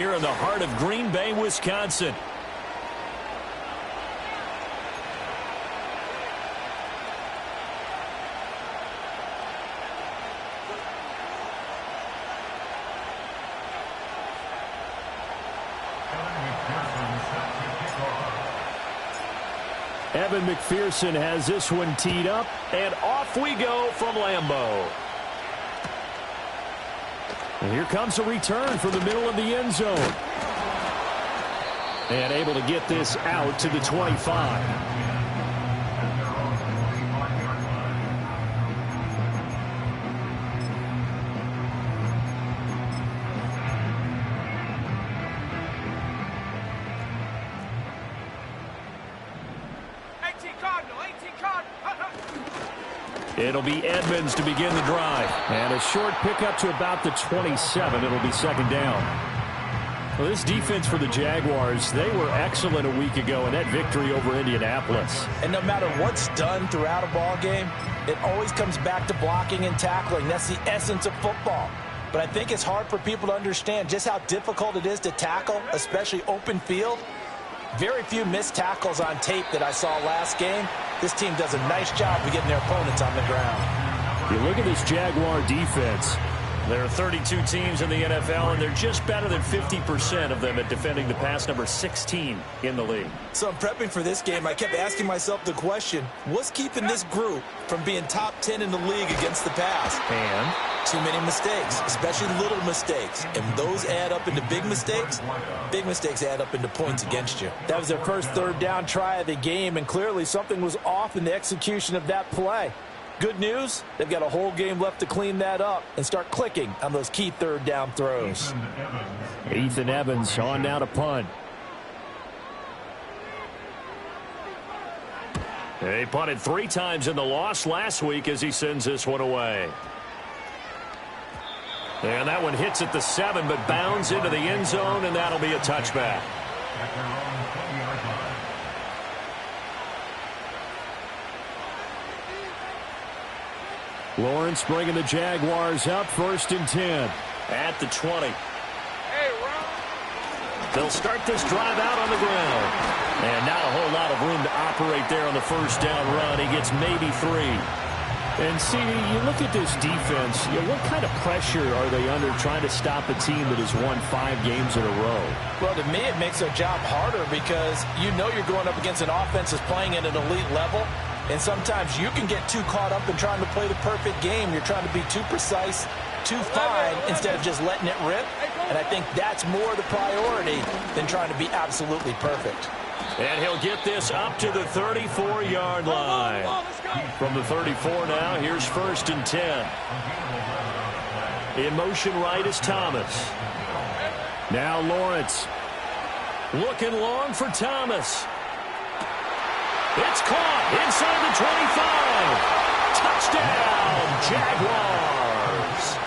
Here in the heart of Green Bay, Wisconsin. Evan McPherson has this one teed up, and off we go from Lambeau. And here comes a return from the middle of the end zone. And able to get this out to the 25. It'll be Edmonds to begin the drive. And a short pickup to about the 27. It'll be second down. Well, this defense for the Jaguars, they were excellent a week ago in that victory over Indianapolis. And no matter what's done throughout a ball game, it always comes back to blocking and tackling. That's the essence of football. But I think it's hard for people to understand just how difficult it is to tackle, especially open field. Very few missed tackles on tape that I saw last game. This team does a nice job of getting their opponents on the ground. You look at this Jaguar defense. There are 32 teams in the NFL, and they're just better than 50% of them at defending the pass, number 16 in the league. So I'm prepping for this game. I kept asking myself the question, what's keeping this group from being top 10 in the league against the pass? And too many mistakes, especially little mistakes. And those add up into big mistakes. Big mistakes add up into points against you. That was their first third down try of the game, and clearly something was off in the execution of that play. Good news, they've got a whole game left to clean that up and start clicking on those key third down throws. Ethan Evans on now to punt. He punted 3 times in the loss last week as he sends this one away. And that one hits at the 7, but bounds into the end zone, and that'll be a touchback. Lawrence bringing the Jaguars up, 1st and 10. At the 20. They'll start this drive out on the ground. And not a whole lot of room to operate there on the first down run. He gets maybe 3. And, CD, you look at this defense, what kind of pressure are they under trying to stop a team that has won 5 games in a row? Well, to me, it makes their job harder because you know you're going up against an offense that's playing at an elite level. And sometimes you can get too caught up in trying to play the perfect game. You're trying to be too precise, too fine, instead of just letting it rip. And I think that's more the priority than trying to be absolutely perfect. And he'll get this up to the 34-yard line. From the 34 now, here's 1st and 10. In motion right is Thomas. Now Lawrence. Looking long for Thomas. It's caught inside the 25. Touchdown, Jaguars.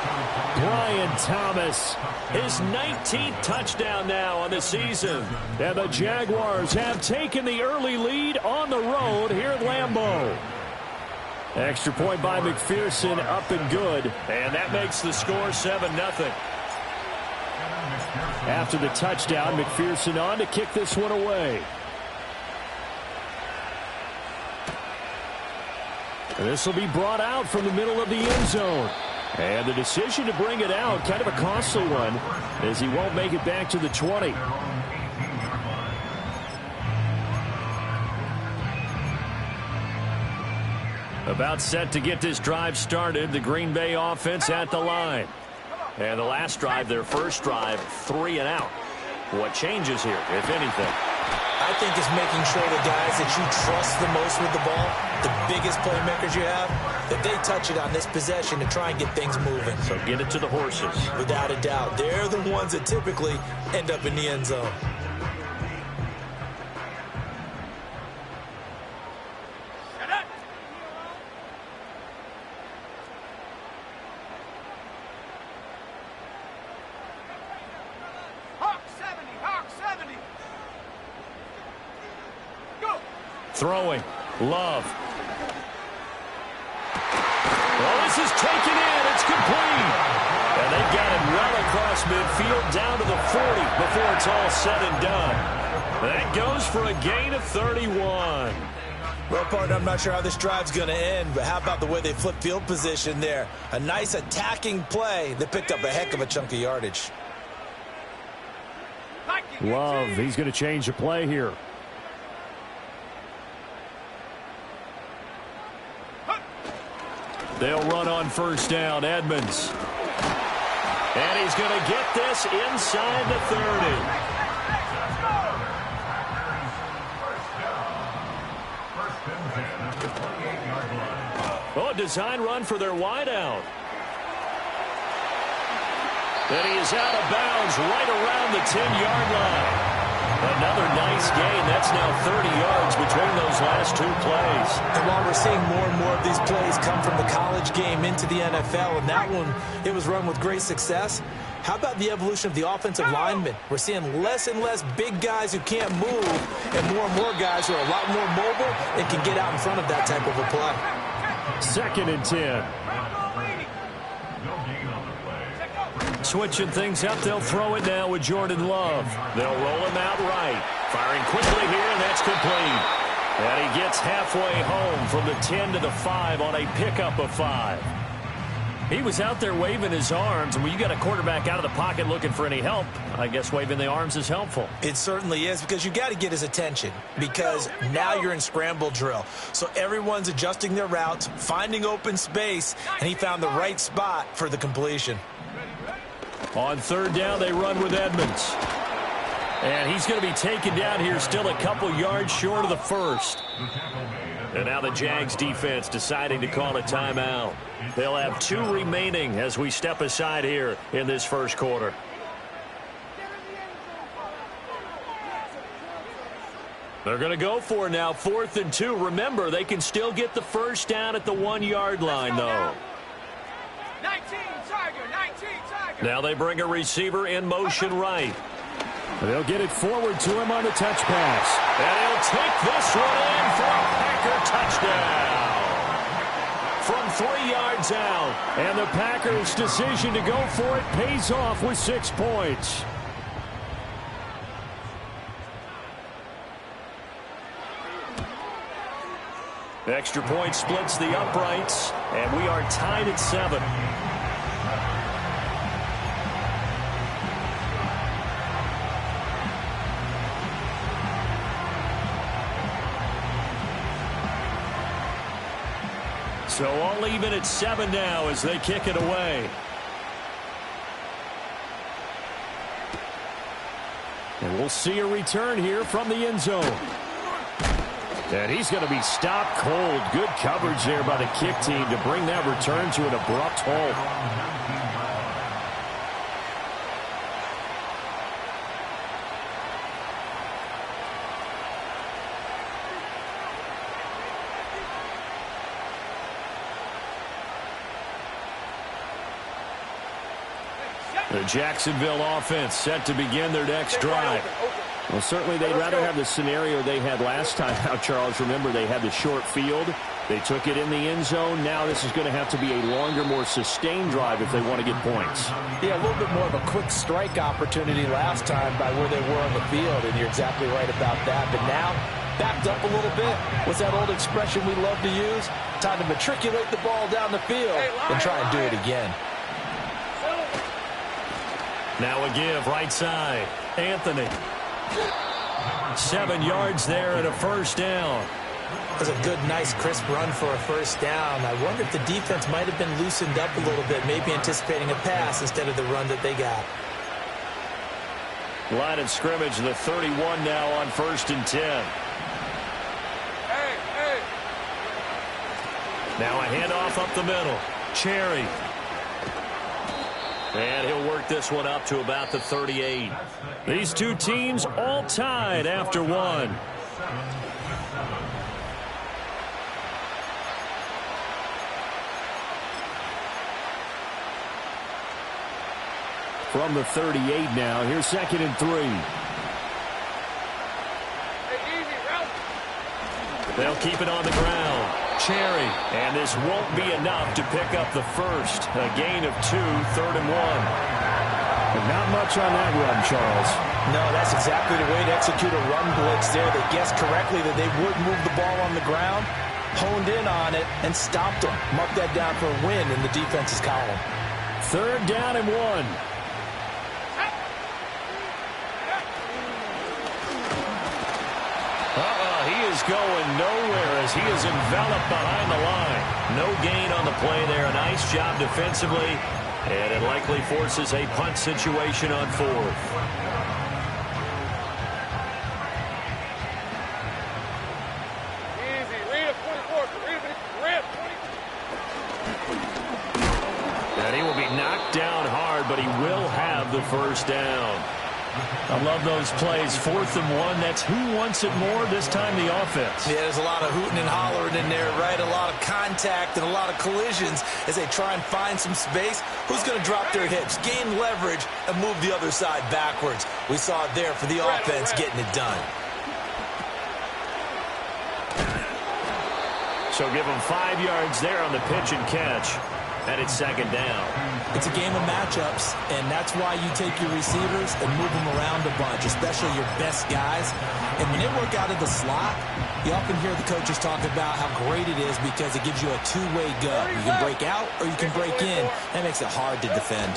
Brian Thomas, his 19th touchdown now on the season. And the Jaguars have taken the early lead on the road here at Lambeau. Extra point by McPherson, up and good. And that makes the score 7-0. After the touchdown, McPherson on to kick this one away. This will be brought out from the middle of the end zone. And the decision to bring it out, kind of a costly one, as he won't make it back to the 20. About set to get this drive started, the Green Bay offense at the line. And the last drive, their first drive, 3 and out. What changes here, if anything? I think it's making sure the guys that you trust the most with the ball, the biggest playmakers you have, that they touch it on this possession to try and get things moving. So get it to the horses. Without a doubt. They're the ones that typically end up in the end zone. Throwing. Love. Well, this is taken in. It's complete. And they've got it well across midfield down to the 40 before it's all said and done. That goes for a gain of 31. Well, partner, I'm not sure how this drive's going to end, but how about the way they flip field position there? A nice attacking play that picked up a heck of a chunk of yardage. Love, he's going to change the play here. They'll run on first down, Edmonds. And he's going to get this inside the 30. Oh, a design run for their wideout. And he is out of bounds right around the 10-yard line. Another nice gain. That's now 30 yards between those last two plays. And while we're seeing more and more of these plays come from the college game into the NFL, and that one, it was run with great success, how about the evolution of the offensive linemen? We're seeing less and less big guys who can't move and more guys who are a lot more mobile and can get out in front of that type of a play. 2nd and 10. Switching things up, they'll throw it now with Jordan Love. They'll roll him out right. Firing quickly here, and that's complete. And he gets halfway home from the 10 to the 5 on a pickup of 5. He was out there waving his arms, and when you got a quarterback out of the pocket looking for any help, I guess waving the arms is helpful. It certainly is, because you got to get his attention, because now you're in scramble drill. So everyone's adjusting their routes, finding open space, and he found the right spot for the completion. On 3rd down, they run with Edmonds. And he's going to be taken down here still a couple yards short of the 1st. And now the Jags defense deciding to call a timeout. They'll have 2 remaining as we step aside here in this first quarter. They're going to go for now 4th and 2. Remember, they can still get the first down at the 1-yard line, though. 19, Tiger, 19, Tiger. Now they bring a receiver in motion right. They'll get it forward to him on the touch pass. And he'll take this one in for a Packer touchdown. From 3 yards out. And the Packers' decision to go for it pays off with 6 points. Extra point splits the uprights, and we are tied at 7. So all even at 7 now as they kick it away. And we'll see a return here from the end zone. And he's going to be stopped cold. Good coverage there by the kick team to bring that return to an abrupt halt. The Jacksonville offense set to begin their next drive. Well, certainly they'd rather have the scenario they had last time out, Charles. Remember, they had the short field. They took it in the end zone. Now this is going to have to be a longer, more sustained drive if they want to get points. Yeah, a little bit more of a quick strike opportunity last time by where they were on the field, and you're exactly right about that. But now, backed up a little bit. What's that old expression we love to use? Time to matriculate the ball down the field and try and do it again. Now a give, right side. Anthony. 7 yards there and a first down. That was a good, nice, crisp run for a first down. I wonder if the defense might have been loosened up a little bit, maybe anticipating a pass instead of the run that they got. Line of scrimmage, the 31 now on 1st and 10. Now a handoff up the middle. Cherry. And he'll work this one up to about the 38. These two teams all tied after 1. From the 38 now, here's 2nd and 3. They'll keep it on the ground. Cherry, and this won't be enough to pick up the first. A gain of 2, 3rd and 1. And not much on that run, Charles. No, that's exactly the way to execute a run blitz there. They guessed correctly that they would move the ball on the ground, honed in on it, and stopped them. Mark that down for a win in the defense's column. 3rd down and 1. He is going nowhere as he is enveloped behind the line. No gain on the play there. Nice job defensively. And it likely forces a punt situation on 4th. Easy. Read it, 24. Read it, rip. And he will be knocked down hard, but he will have the 1st down. I love those plays. 4th and 1. That's who wants it more, this time the offense. Yeah, there's a lot of hooting and hollering in there, right? A lot of contact and a lot of collisions as they try and find some space. Who's going to drop their hips, gain leverage, and move the other side backwards? We saw it there for the offense getting it done. So give him 5 yards there on the pitch and catch. And it's 2nd down. It's a game of matchups, and that's why you take your receivers and move them around a bunch, especially your best guys. And when they work out of the slot, you often hear the coaches talk about how great it is because it gives you a two-way go. You can break out or you can break in. That makes it hard to defend.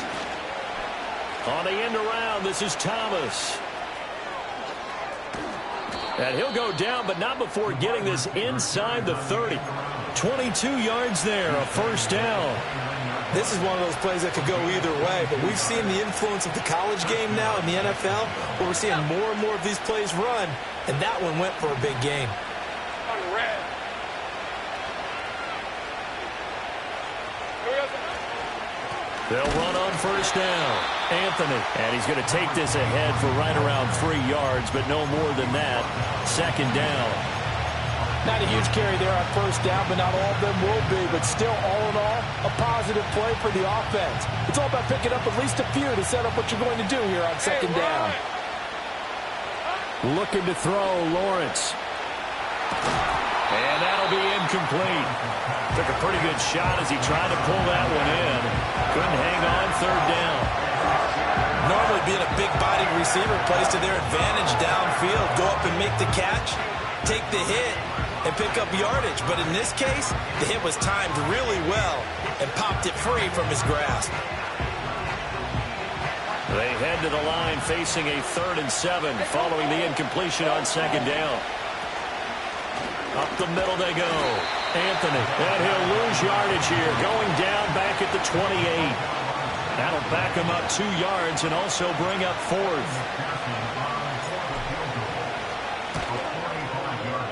On the end around, this is Thomas. And he'll go down, but not before getting this inside the 30. 22 yards there, a 1st down. This is one of those plays that could go either way, but we've seen the influence of the college game now in the NFL, where we're seeing more and more of these plays run, and that one went for a big gain. On the red. They'll run on 1st down. Anthony, and he's going to take this ahead for right around 3 yards, but no more than that. 2nd down. Not a huge carry there on 1st down, but not all of them will be. But still, all in all, a positive play for the offense. It's all about picking up at least a few to set up what you're going to do here on 2nd down. Looking to throw, Lawrence. And that'll be incomplete. Took a pretty good shot as he tried to pull that one in. Couldn't hang on, 3rd down. Normally being a big-bodied receiver plays to their advantage downfield. Go up and make the catch, take the hit, and pick up yardage. But in this case, the hit was timed really well and popped it free from his grasp. They head to the line facing a 3rd and 7 following the incompletion on 2nd down. Up the middle they go. Anthony, and he'll lose yardage here, going down back at the 28. That'll back him up 2 yards and also bring up 4th.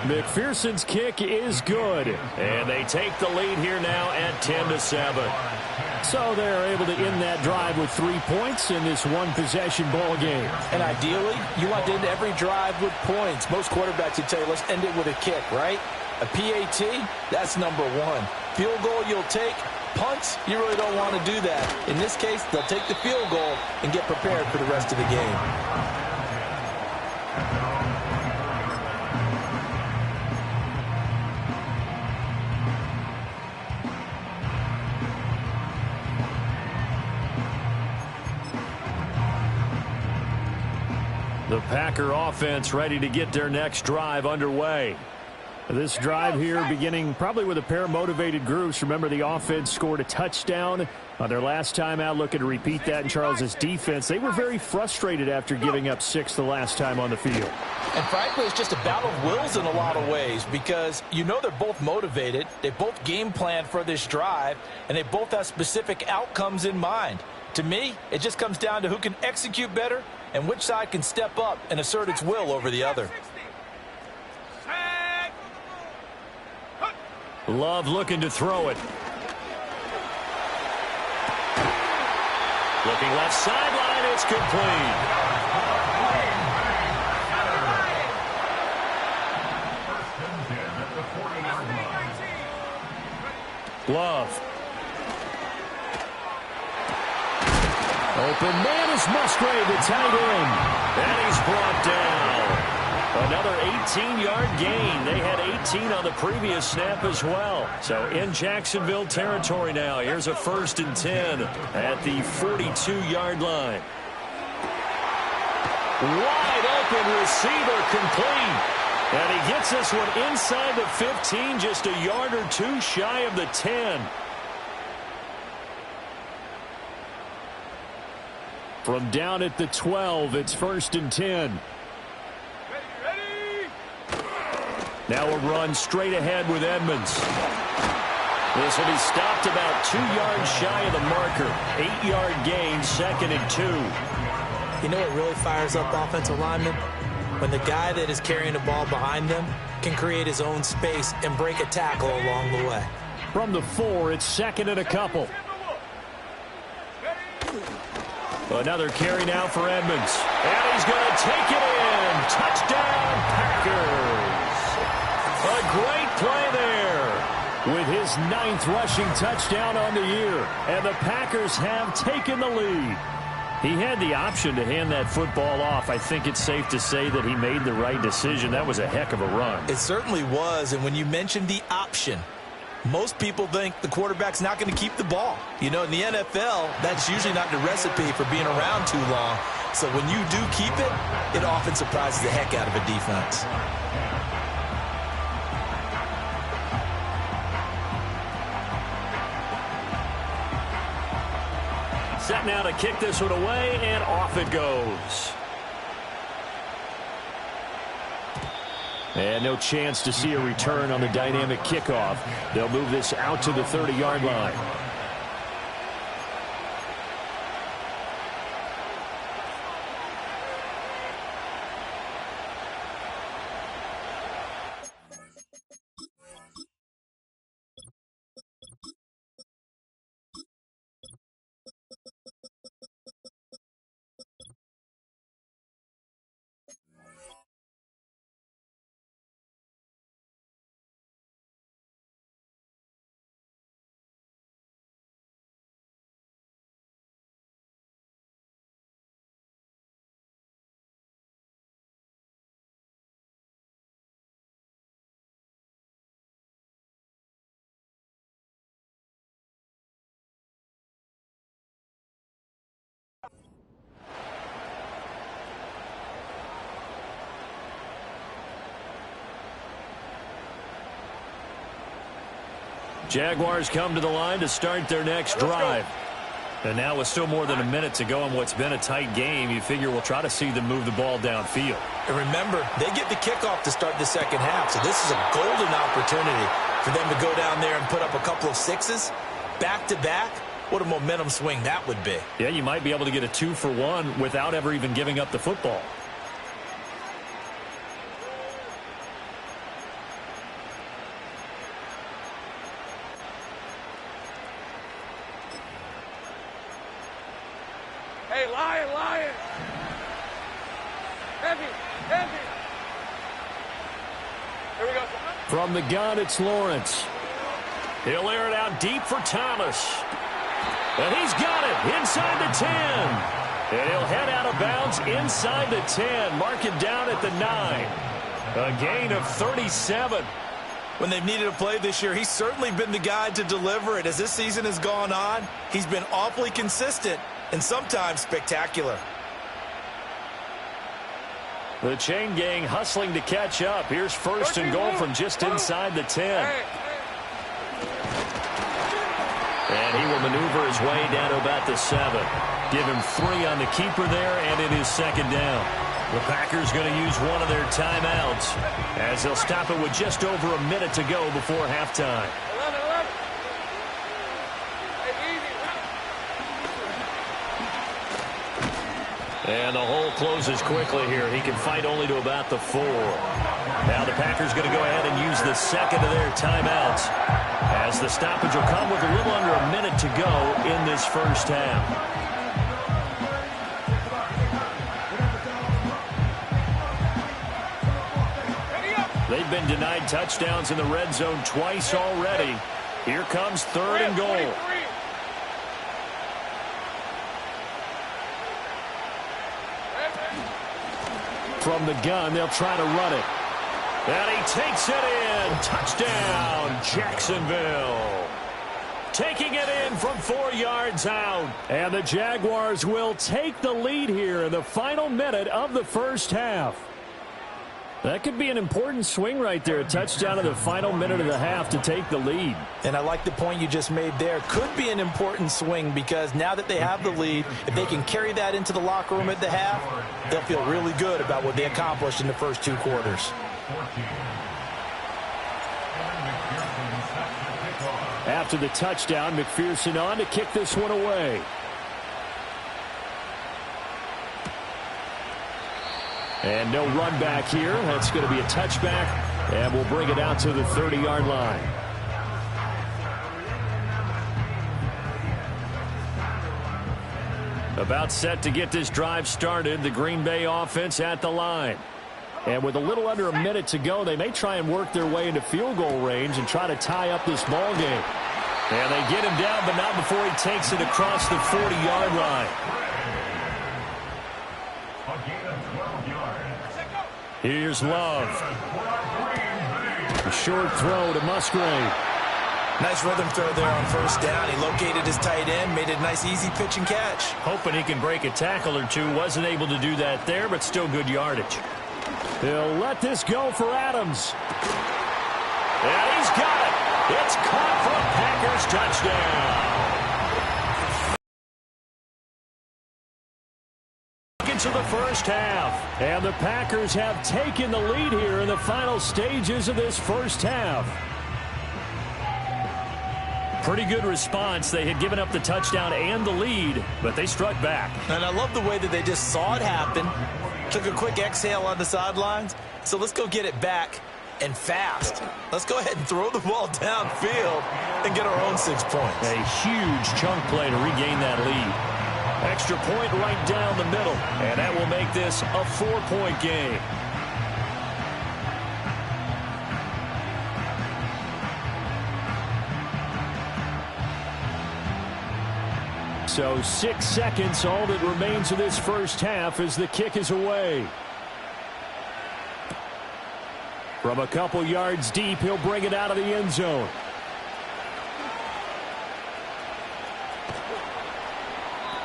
McPherson's kick is good, and they take the lead here now at 10-7. So they're able to end that drive with 3 points in this one-possession ball game. And ideally, you want to end every drive with points. Most quarterbacks would tell you, let's end it with a kick, right? A PAT, that's number 1. Field goal you'll take. Punts, you really don't want to do that. In this case, they'll take the field goal and get prepared for the rest of the game. The Packer offense ready to get their next drive underway. This drive here beginning probably with a pair of motivated groups. Remember, the offense scored a touchdown on their last time out. Looking to repeat that in Charles's defense. They were very frustrated after giving up 6 the last time on the field. And frankly, it's just a battle of wills in a lot of ways because you know they're both motivated. They both game plan for this drive, and they both have specific outcomes in mind. To me, it just comes down to who can execute better and which side can step up and assert its will over the other. Love looking to throw it. Looking left sideline, it's complete. Love. Open man is Musgrave, the tight end. And he's brought down. Another 18-yard gain. They had 18 on the previous snap as well. So in Jacksonville territory now. Here's a 1st and 10 at the 42-yard line. Wide open receiver complete. And he gets this one inside the 15, just a yard or two shy of the 10. From down at the 12, it's 1st and 10. Ready. Now a run straight ahead with Edmonds. This will be stopped about 2 yards shy of the marker. 8-yard gain, 2nd and 2. You know what really fires up offensive linemen? When the guy that is carrying the ball behind them can create his own space and break a tackle along the way. From the 4, it's 2nd and a couple. Another carry now for Edmonds. And he's going to take it in. Touchdown, Packers. A great play there with his 9th rushing touchdown on the year. And the Packers have taken the lead. He had the option to hand that football off. I think it's safe to say that he made the right decision. That was a heck of a run. It certainly was. And when you mentioned the option, most people think the quarterback's not going to keep the ball. You know, in the NFL, that's usually not the recipe for being around too long. So when you do keep it, it often surprises the heck out of a defense. Set now to kick this one away, and off it goes. And no chance to see a return on the dynamic kickoff. They'll move this out to the 30-yard line. Jaguars come to the line to start their next drive. And now with still more than a minute to go in what's been a tight game, you figure we'll try to see them move the ball downfield. And remember, they get the kickoff to start the second half, so this is a golden opportunity for them to go down there and put up a couple of sixes back-to-back. What a momentum swing that would be. Yeah, you might be able to get a 2-for-1 without ever even giving up the football. Hey, Lion. Heavy. Here we go. From the gun, it's Lawrence. He'll air it out deep for Thomas. And he's got it inside the 10. And he'll head out of bounds inside the 10. Mark it down at the 9. A gain of 37. When they've needed a play this year, he's certainly been the guy to deliver it. As this season has gone on, he's been awfully consistent and sometimes spectacular. The chain gang hustling to catch up. Here's 1st and goal from just inside the 10. And he will maneuver his way down to about the 7. Give him 3 on the keeper there, and it is 2nd down. The Packers going to use one of their timeouts as they'll stop it with just over a minute to go before halftime. 11. Hey, easy. And the hole closes quickly here. He can fight only to about the 4. Now the Packers going to go ahead and use the 2nd of their timeouts as the stoppage will come with a little under a minute to go in this first half. They've been denied touchdowns in the red zone twice already. Here comes 3rd and goal. From the gun, they'll try to run it. And he takes it in. Touchdown, Jacksonville. taking it in from 4 yards out. And the Jaguars will take the lead here in the final minute of the first half. That could be an important swing right there. A touchdown in the final minute of the half to take the lead. And I like the point you just made there. Could be an important swing because now that they have the lead, if they can carry that into the locker room at the half, they'll feel really good about what they accomplished in the first 2 quarters. After the touchdown, McPherson on to kick this one away. And no run back here. That's going to be a touchback, and we'll bring it out to the 30-yard line. About set to get this drive started, the Green Bay offense at the line. And with a little under a minute to go, they may try and work their way into field goal range and try to tie up this ball game. And they get him down, but not before he takes it across the 40-yard line. Here's Love. A short throw to Musgrave. Nice rhythm throw there on first down. He located his tight end, made it a nice easy pitch and catch. Hoping he can break a tackle or two. Wasn't able to do that there, but still good yardage. He'll let this go for Adams. And he's got it. It's caught for a Packers touchdown. Into the first half. And the Packers have taken the lead here in the final stages of this first half. Pretty good response. They had given up the touchdown and the lead, but they struck back. And I love the way that they just saw it happen. Took a quick exhale on the sidelines. So let's go get it back and fast. Let's go ahead and throw the ball downfield and get our own 6 points. A huge chunk play to regain that lead. Extra point right down the middle, and that will make this a 4-point game. So 6 seconds, all that remains of this first half as the kick is away. From a couple yards deep, he'll bring it out of the end zone.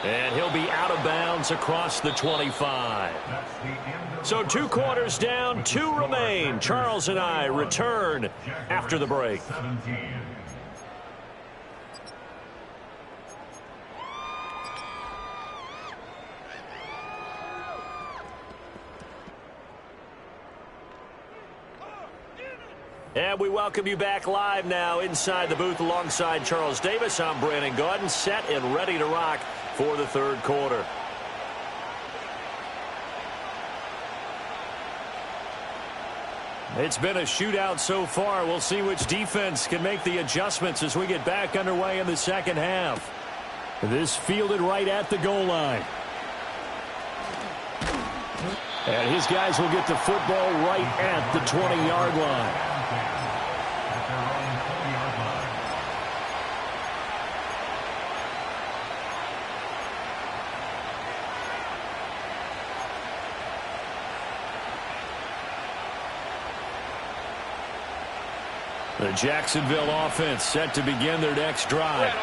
And he'll be out of bounds across the 25. So 2 quarters down, 2 remain. Charles and I return after the break. And we welcome you back live now inside the booth alongside Charles Davis. I'm Brandon Gaudin, set and ready to rock for the third quarter. It's been a shootout so far. We'll see which defense can make the adjustments as we get back underway in the second half. This fielded right at the goal line. And his guys will get the football right at the 20-yard line. The Jacksonville offense set to begin their next drive.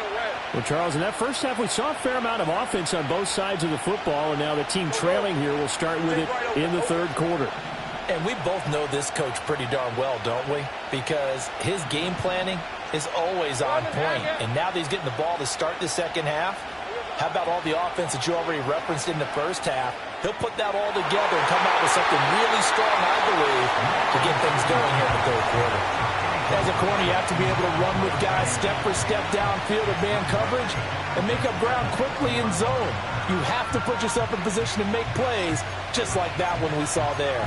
Well, Charles, in that first half, we saw a fair amount of offense on both sides of the football, and now the team trailing here will start with it in the third quarter. And we both know this coach pretty darn well, don't we? Because his game planning is always on point. And now that he's getting the ball to start the second half, how about all the offense that you already referenced in the first half? He'll put that all together and come out with something really strong, I believe, to get things going here in the third quarter. As a corner, you have to be able to run with guys step for step downfield of man coverage and make up ground quickly in zone. You have to put yourself in position to make plays just like that one we saw there.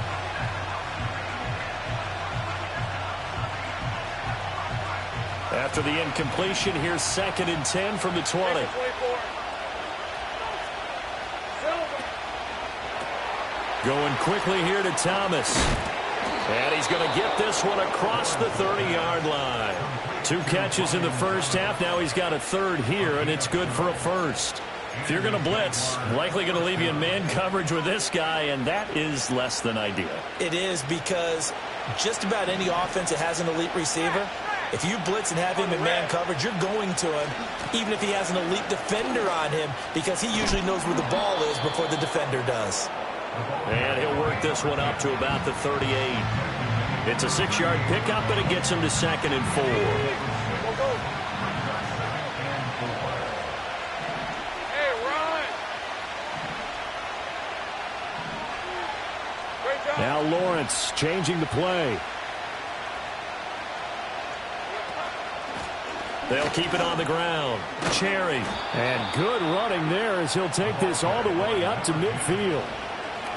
After the incompletion, here's 2nd and 10 from the 20. Going quickly here to Thomas. And he's going to get this one across the 30-yard line. 2 catches in the first half. Now he's got a third here, and it's good for a first. If you're going to blitz, likely going to leave you in man coverage with this guy, and that is less than ideal. It is, because just about any offense that has an elite receiver If you blitz and have him in man coverage, you're going to him, even if he has an elite defender on him, because he usually knows where the ball is before the defender does. And he'll work this one up to about the 38. It's a 6-yard pickup, and it gets him to 2nd and 4. Hey, run! Great job. Now Lawrence changing the play. They'll keep it on the ground. Cherry. And good running there as he'll take this all the way up to midfield.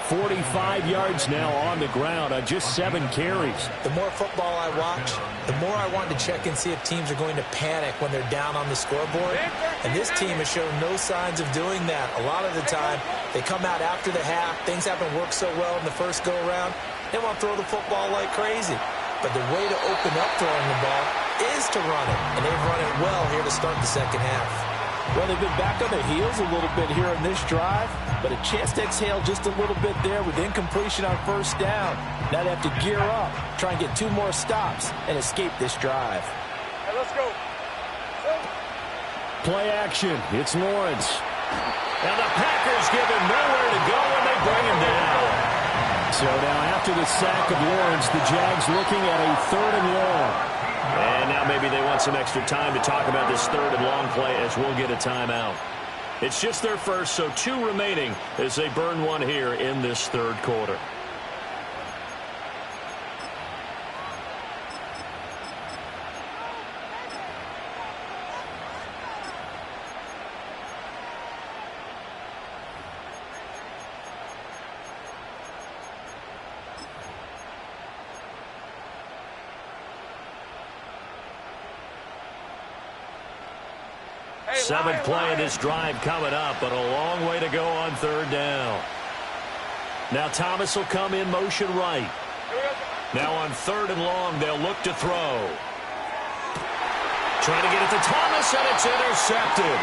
45 yards now on the ground on just 7 carries. The more football I watch, the more I want to check and see if teams are going to panic when they're down on the scoreboard. And this team has shown no signs of doing that. A lot of the time, they come out after the half. Things haven't worked so well in the first go-around. They want to throw the football like crazy. But the way to open up throwing the ball is to run it. And they've run it well here to start the second half. Well, they've been back on their heels a little bit here in this drive, but a chance to exhale just a little bit there with incompletion on first down. Now they have to gear up, try and get 2 more stops, and escape this drive. Hey, let's go. Play action. It's Lawrence. And the Packers give him nowhere to go, and they bring him down. So now after the sack of Lawrence, the Jags looking at a 3rd and long. And now maybe they want some extra time to talk about this 3rd and long play as we'll get a timeout. It's just their first, so 2 remaining as they burn one here in this 3rd quarter. Seventh play of this drive coming up, but a long way to go on 3rd down. Now Thomas will come in motion right. Now on 3rd and long, they'll look to throw. Trying to get it to Thomas, and it's intercepted.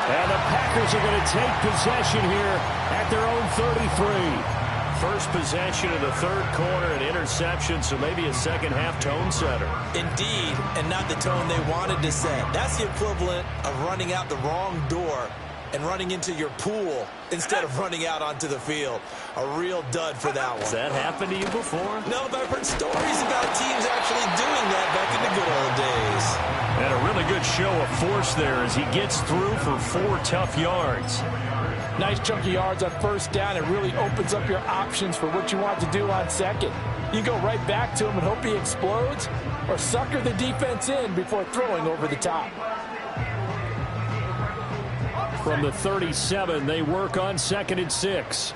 And the Packers are going to take possession here at their own 33. First possession of the 3rd quarter, an interception, so maybe a second-half tone setter. Indeed, and not the tone they wanted to set. That's the equivalent of running out the wrong door and running into your pool instead of running out onto the field. A real dud for that one. Has that happened to you before? No, but I've heard stories about teams actually doing that back in the good old days. And a really good show of force there as he gets through for 4 tough yards. Nice chunk of yards on first down. It really opens up your options for what you want to do on 2nd. You go right back to him and hope he explodes, or sucker the defense in before throwing over the top. From the 37, they work on 2nd and 6.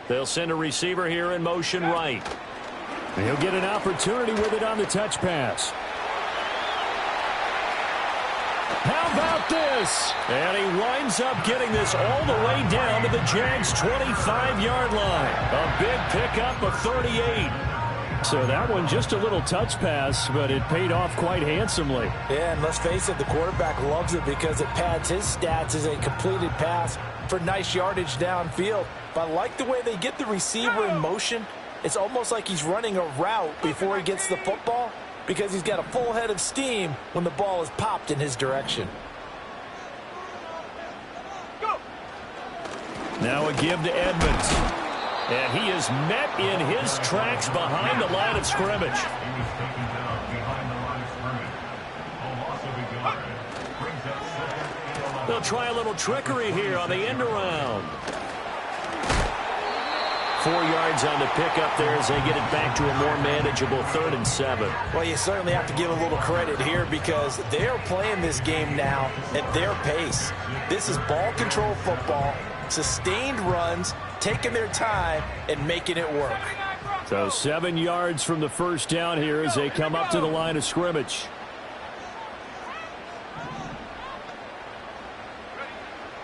They'll send a receiver here in motion right. He'll get an opportunity with it on the touch pass. How about this? And he winds up getting this all the way down to the Jags' 25-yard line. A big pickup of 38. So that one just a little touch pass, but it paid off quite handsomely. Yeah, and let's face it, the quarterback loves it because it pads his stats as a completed pass for nice yardage downfield. But I like the way they get the receiver in motion. It's almost like he's running a route before he gets the football because he's got a full head of steam when the ball is popped in his direction. Now a give to Edmonds. And he is met in his tracks behind the line of scrimmage. They'll try a little trickery here on the end around. 4 yards on the pickup there as they get it back to a more manageable 3rd and 7. Well, you certainly have to give a little credit here because they're playing this game now at their pace. This is ball control football, sustained runs, taking their time and making it work. So 7 yards from the first down here as they come up to the line of scrimmage.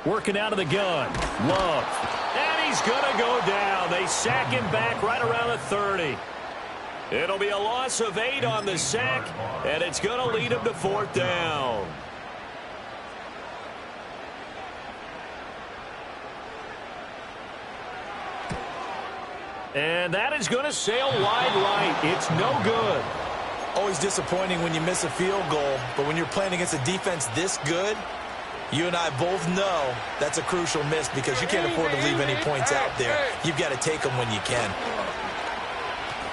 Working out of the gun. Love. And he's going to go down. They sack him back right around the 30. It'll be a loss of 8 on the sack, and it's going to lead him to 4th down. And that is going to sail wide right. It's no good. Always disappointing when you miss a field goal, but when you're playing against a defense this good, you and I both know that's a crucial miss because you can't afford to leave any points out there. You've got to take them when you can.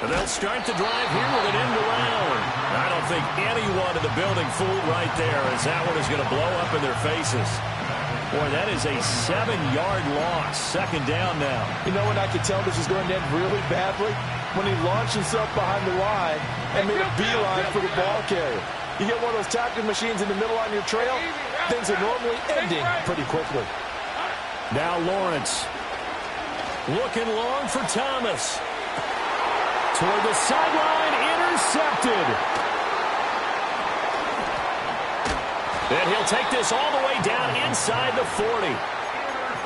And they'll start the drive here with an end around. I don't think anyone in the building fooled right there, as that one is going to blow up in their faces. Boy, that is a 7-yard loss. Second down now. You know when I could tell this is going to end really badly? When he launched himself behind the line and made a beeline for the ball carrier. You get one of those tackling machines in the middle on your trail, things are normally ending pretty quickly. Now Lawrence. Looking long for Thomas. Toward the sideline, intercepted. And he'll take this all the way down inside the 40.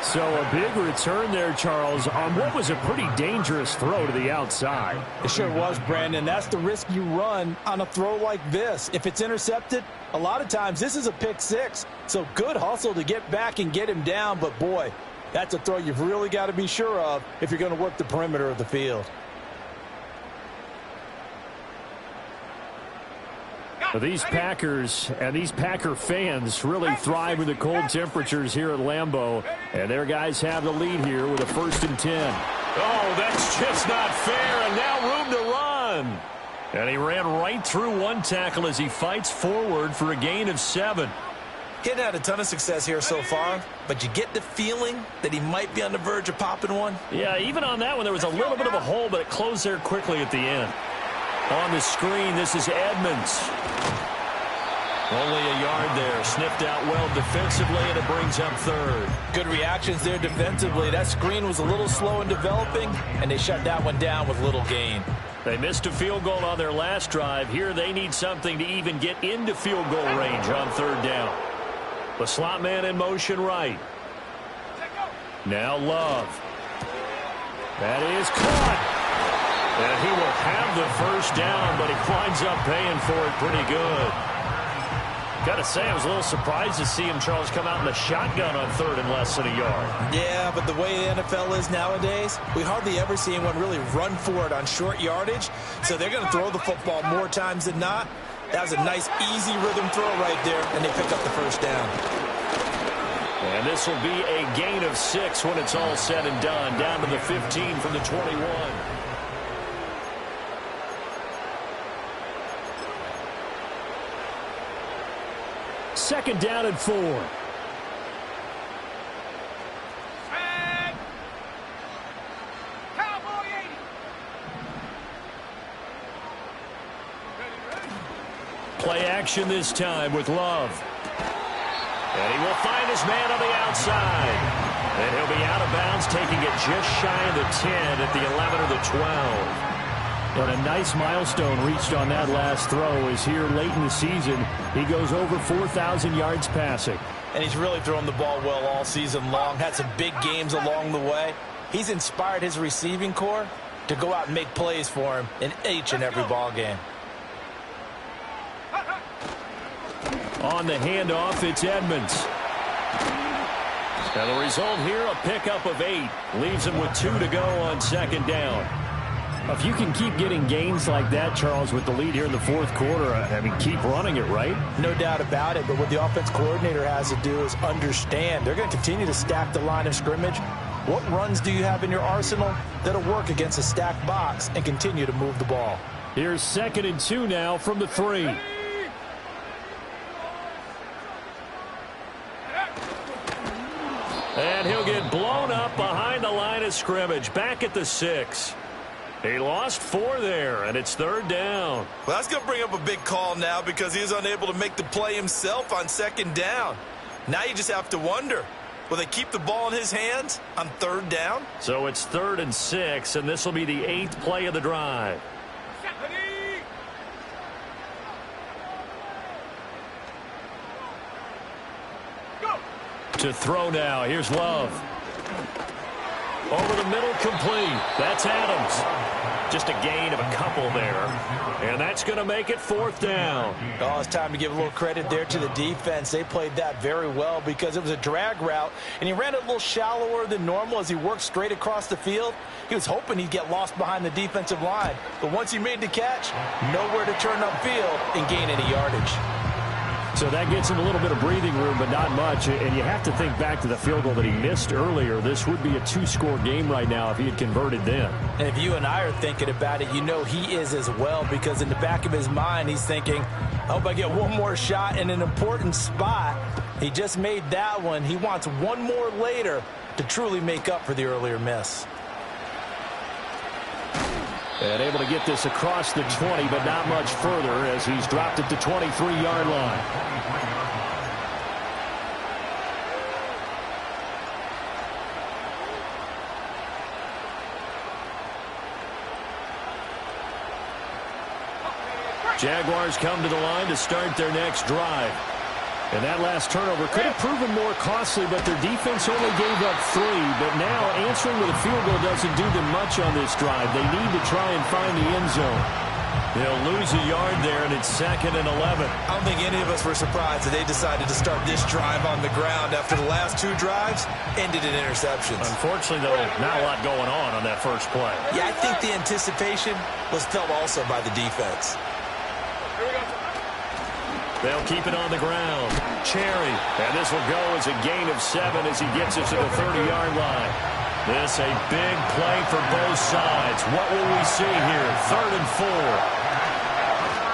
So a big return there, Charles, on what was a pretty dangerous throw to the outside. It sure was, Brandon. That's the risk you run on a throw like this. If it's intercepted, a lot of times this is a pick six. So good hustle to get back and get him down. But, boy, that's a throw you've really got to be sure of if you're going to work the perimeter of the field. These Packers and these Packer fans really thrive in the cold temperatures here at Lambeau. And their guys have the lead here with a 1st and 10. Oh, that's just not fair. And now room to run. And he ran right through one tackle as he fights forward for a gain of 7. He hadn't had a ton of success here so far, but you get the feeling that he might be on the verge of popping one. Yeah, even on that one, there was a little bit of a hole, but it closed there quickly at the end. On the screen, this is Edmonds. Only a yard there. Sniffed out well defensively, and it brings up 3rd. Good reactions there defensively. That screen was a little slow in developing, and they shut that one down with little gain. They missed a field goal on their last drive. Here they need something to even get into field goal range on 3rd down. The slot man in motion right. Now Love. That is caught. And he will have the 1st down, but he winds up paying for it pretty good. Got to say, I was a little surprised to see him, Charles, come out in the shotgun on 3rd and less than a yard. Yeah, but the way the NFL is nowadays, we hardly ever see anyone really run for it on short yardage. So they're going to throw the football more times than not. That was a nice, easy rhythm throw right there, and they pick up the 1st down. And this will be a gain of 6 when it's all said and done. Down to the 15 from the 21. Second down and 4. Play action this time with Love. And he will find his man on the outside. And he'll be out of bounds, taking it just shy of the 10 at the 11 or the 12. And a nice milestone reached on that last throw is here late in the season. He goes over 4,000 yards passing. And he's really thrown the ball well all season long. Had some big games along the way. He's inspired his receiving corps to go out and make plays for him in each and every ball game. On the handoff, it's Edmonds. And the result here, a pickup of 8. Leaves him with 2 to go on 2nd down. If you can keep getting gains like that, Charles, with the lead here in the 4th quarter, I mean, keep running it, right? No doubt about it, but what the offense coordinator has to do is understand. They're going to continue to stack the line of scrimmage. What runs do you have in your arsenal that'll work against a stacked box and continue to move the ball? Here's 2nd and 2 now from the 3. And he'll get blown up behind the line of scrimmage, back at the 6. He lost 4 there, and it's 3rd down. Well, that's going to bring up a big call now because he was unable to make the play himself on 2nd down. Now you just have to wonder, will they keep the ball in his hands on 3rd down? So it's 3rd and 6, and this will be the 8th play of the drive. To throw now. Here's Love. Over the middle, complete. That's Adams. Just a gain of a couple there. And that's going to make it 4th down. Oh, it's time to give a little credit there to the defense. They played that very well because it was a drag route, and he ran it a little shallower than normal as he worked straight across the field. He was hoping he'd get lost behind the defensive line. But once he made the catch, nowhere to turn upfield and gain any yardage. So that gets him a little bit of breathing room, but not much. And you have to think back to the field goal that he missed earlier. This would be a 2-score game right now if he had converted then. And if you and I are thinking about it, you know he is as well, because in the back of his mind, he's thinking, I hope I get one more shot in an important spot. He just made that one. He wants one more later to truly make up for the earlier miss. And able to get this across the 20, but not much further as he's dropped at the 23-yard line. Jaguars come to the line to start their next drive. And that last turnover could have proven more costly, but their defense only gave up 3. But now answering with a field goal doesn't do them much on this drive. They need to try and find the end zone. They'll lose a yard there, and it's 2nd and 11. I don't think any of us were surprised that they decided to start this drive on the ground after the last 2 drives ended in interceptions. Unfortunately, though, not a lot going on that first play. Yeah, I think the anticipation was felt also by the defense. They'll keep it on the ground. Cherry. And this will go as a gain of 7 as he gets it to the 30-yard line. This a big play for both sides. What will we see here? 3rd and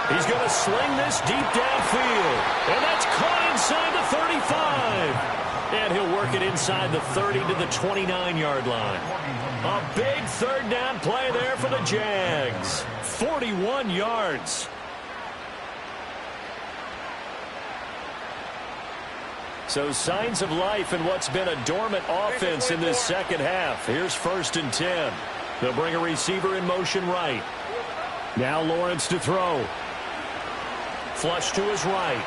4. He's going to sling this deep downfield. And that's caught inside the 35. And he'll work it inside the 30 to the 29-yard line. A big 3rd down play there for the Jags. 41 yards. So signs of life in what's been a dormant offense in this second half. Here's 1st and 10. They'll bring a receiver in motion right. Now Lawrence to throw. Flush to his right.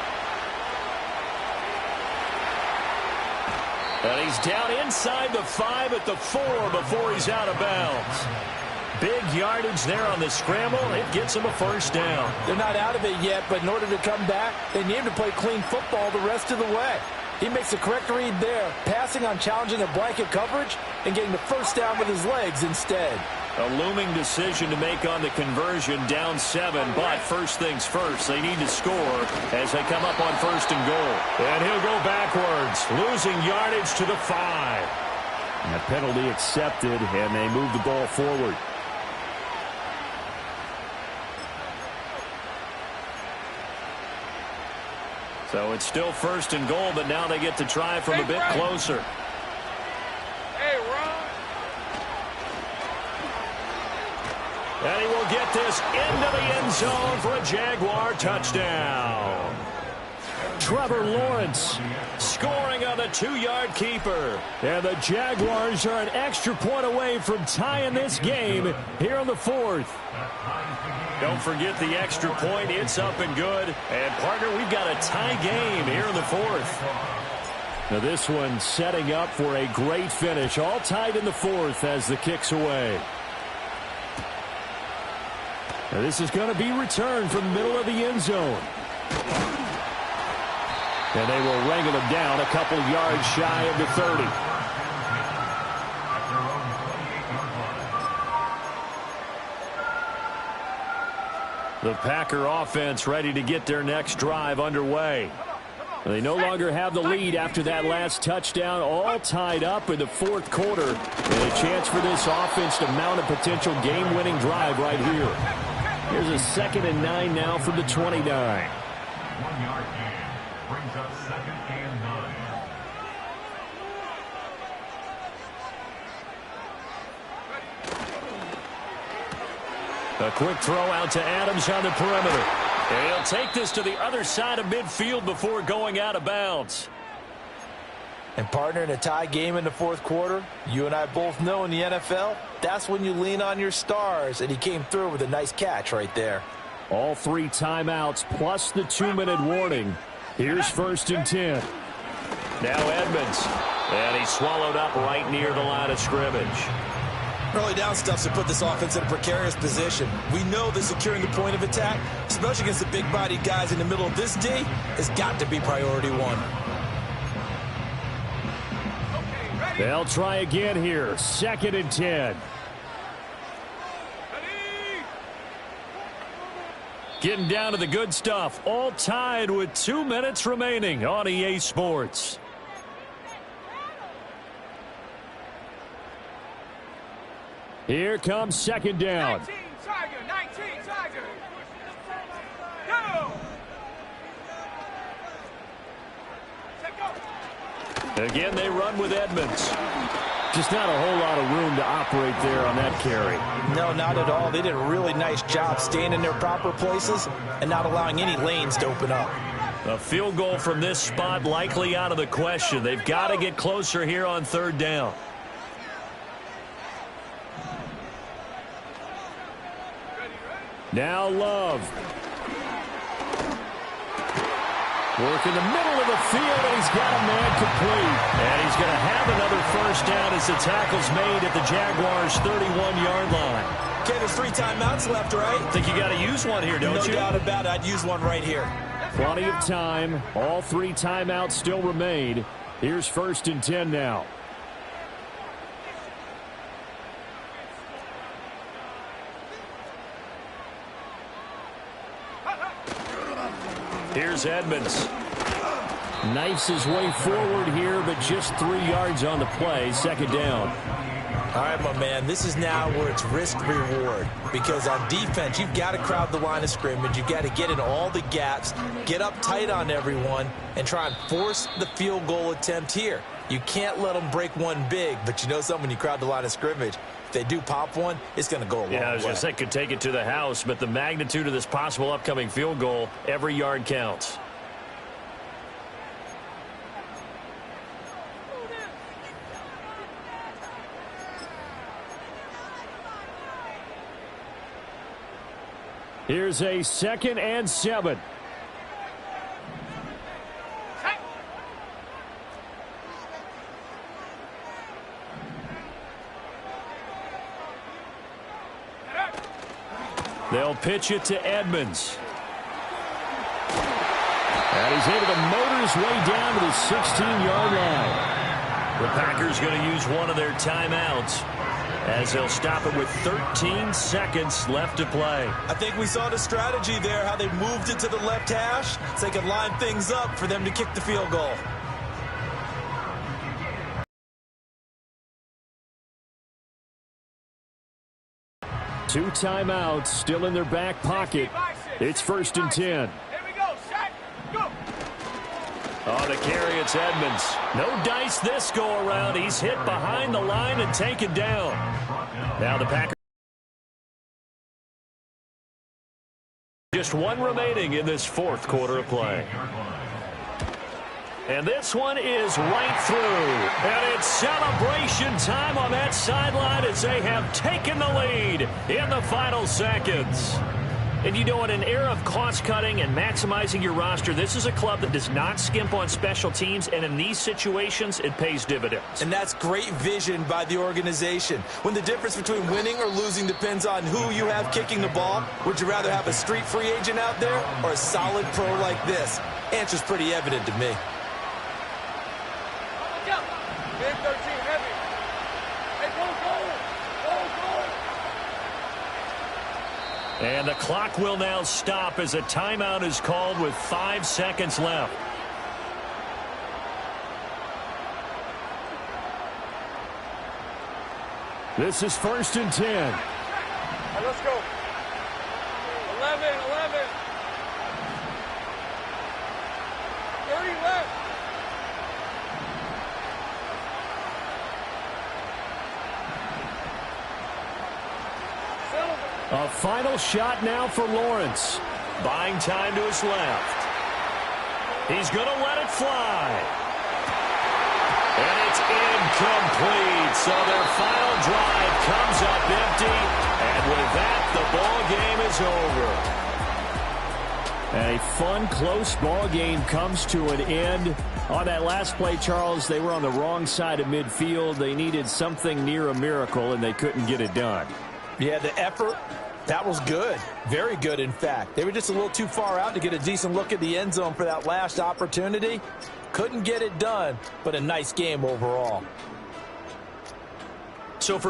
And he's down inside the 5 at the 4 before he's out of bounds. Big yardage there on the scramble. It gets him a 1st down. They're not out of it yet, but in order to come back, they need him to play clean football the rest of the way. He makes the correct read there, passing on challenging a blanket coverage and getting the 1st down with his legs instead. A looming decision to make on the conversion, down 7, but first things first, they need to score as they come up on 1st and goal. And he'll go backwards, losing yardage to the 5. And a penalty accepted, and they move the ball forward. So it's still 1st and goal, but now they get to try from a bit closer. Hey, run. And he will get this into the end zone for a Jaguar touchdown. Trevor Lawrence scoring on the 2-yard keeper. And the Jaguars are an extra point away from tying this game here in the 4th. Don't forget the extra point. It's up and good. And, partner, we've got a tie game here in the 4th. Now this one setting up for a great finish. All tied in the 4th as the kick's away. Now this is going to be returned from the middle of the end zone. And they will wrangle him down a couple yards shy of the 30. The Packer offense ready to get their next drive underway. They no longer have the lead after that last touchdown, all tied up in the 4th quarter. And a chance for this offense to mount a potential game-winning drive right here. Here's a 2nd and 9 now from the 29. 1-yard gain brings up 2nd and 9. A quick throw out to Adams on the perimeter. And he'll take this to the other side of midfield before going out of bounds. And, partner, in a tie game in the 4th quarter, you and I both know in the NFL, that's when you lean on your stars. And he came through with a nice catch right there. All 3 timeouts plus the 2-minute warning. Here's 1st and 10. Now Edmonds And he swallowed up right near the line of scrimmage. Early down stuff to put this offense in a precarious position. We know that securing the point of attack, especially against the big-bodied guys in the middle of this D, has got to be priority one. They'll try again here. 2nd and 10. Getting down to the good stuff. All tied with 2 minutes remaining on EA Sports. Here comes 2nd down. 19, Tiger. Go! Again, they run with Edmonds. Just not a whole lot of room to operate there on that carry. No, not at all. They did a really nice job staying in their proper places and not allowing any lanes to open up. A field goal from this spot likely out of the question. They've got to get closer here on 3rd down. Now Love. Work in the middle of the field, and he's got a man complete. And he's going to have another 1st down as the tackle's made at the Jaguars' 31-yard line. Okay, there's 3 timeouts left, right? Think you got to use one here, don't you? No doubt about it. I'd use one right here. Plenty of time. All 3 timeouts still remain. Here's 1st and 10 now. Here's Edmonds. Knifes his way forward here, but just 3 yards on the play. 2nd down. All right, my man, this is now where it's risk-reward. Because on defense, you've got to crowd the line of scrimmage. You've got to get in all the gaps, get up tight on everyone, and try and force the field goal attempt here. You can't let them break one big, but you know something, when you crowd the line of scrimmage, if they do pop one, it's going to go a long way. Yeah, I was going to say could take it to the house, but the magnitude of this possible upcoming field goal, every yard counts. Here's a 2nd and 7. They'll pitch it to Edmonds. And he's able to motor his way down to the 16-yard line. The Packers going to use one of their timeouts as they'll stop it with 13 seconds left to play. I think we saw the strategy there, how they moved it to the left hash so they could line things up for them to kick the field goal. Two timeouts still in their back pocket. It's 1st and 10. Here we go, set, go. On the carry, it's Edmonds. No dice this go around. He's hit behind the line and taken down. Now the Packers. Just 1 remaining in this 4th quarter of play. And this one is right through. And it's celebration time on that sideline as they have taken the lead in the final seconds. And you know, in an era of cost-cutting and maximizing your roster, this is a club that does not skimp on special teams, and in these situations, it pays dividends. And that's great vision by the organization. When the difference between winning or losing depends on who you have kicking the ball, would you rather have a street free agent out there or a solid pro like this? Answer's pretty evident to me. Game 13 heavy. Hey, go. And the clock will now stop as a timeout is called with 5 seconds left. This is 1st and 10. All right, let's go. 11. 30 left. A final shot now for Lawrence. Buying time to his left. He's going to let it fly. And it's incomplete. So their final drive comes up empty. And with that, the ball game is over. And a fun, close ball game comes to an end. On that last play, Charles, they were on the wrong side of midfield. They needed something near a miracle, and they couldn't get it done. Yeah, the effort, that was good. Very good, in fact. They were just a little too far out to get a decent look at the end zone for that last opportunity. Couldn't get it done, but a nice game overall. So for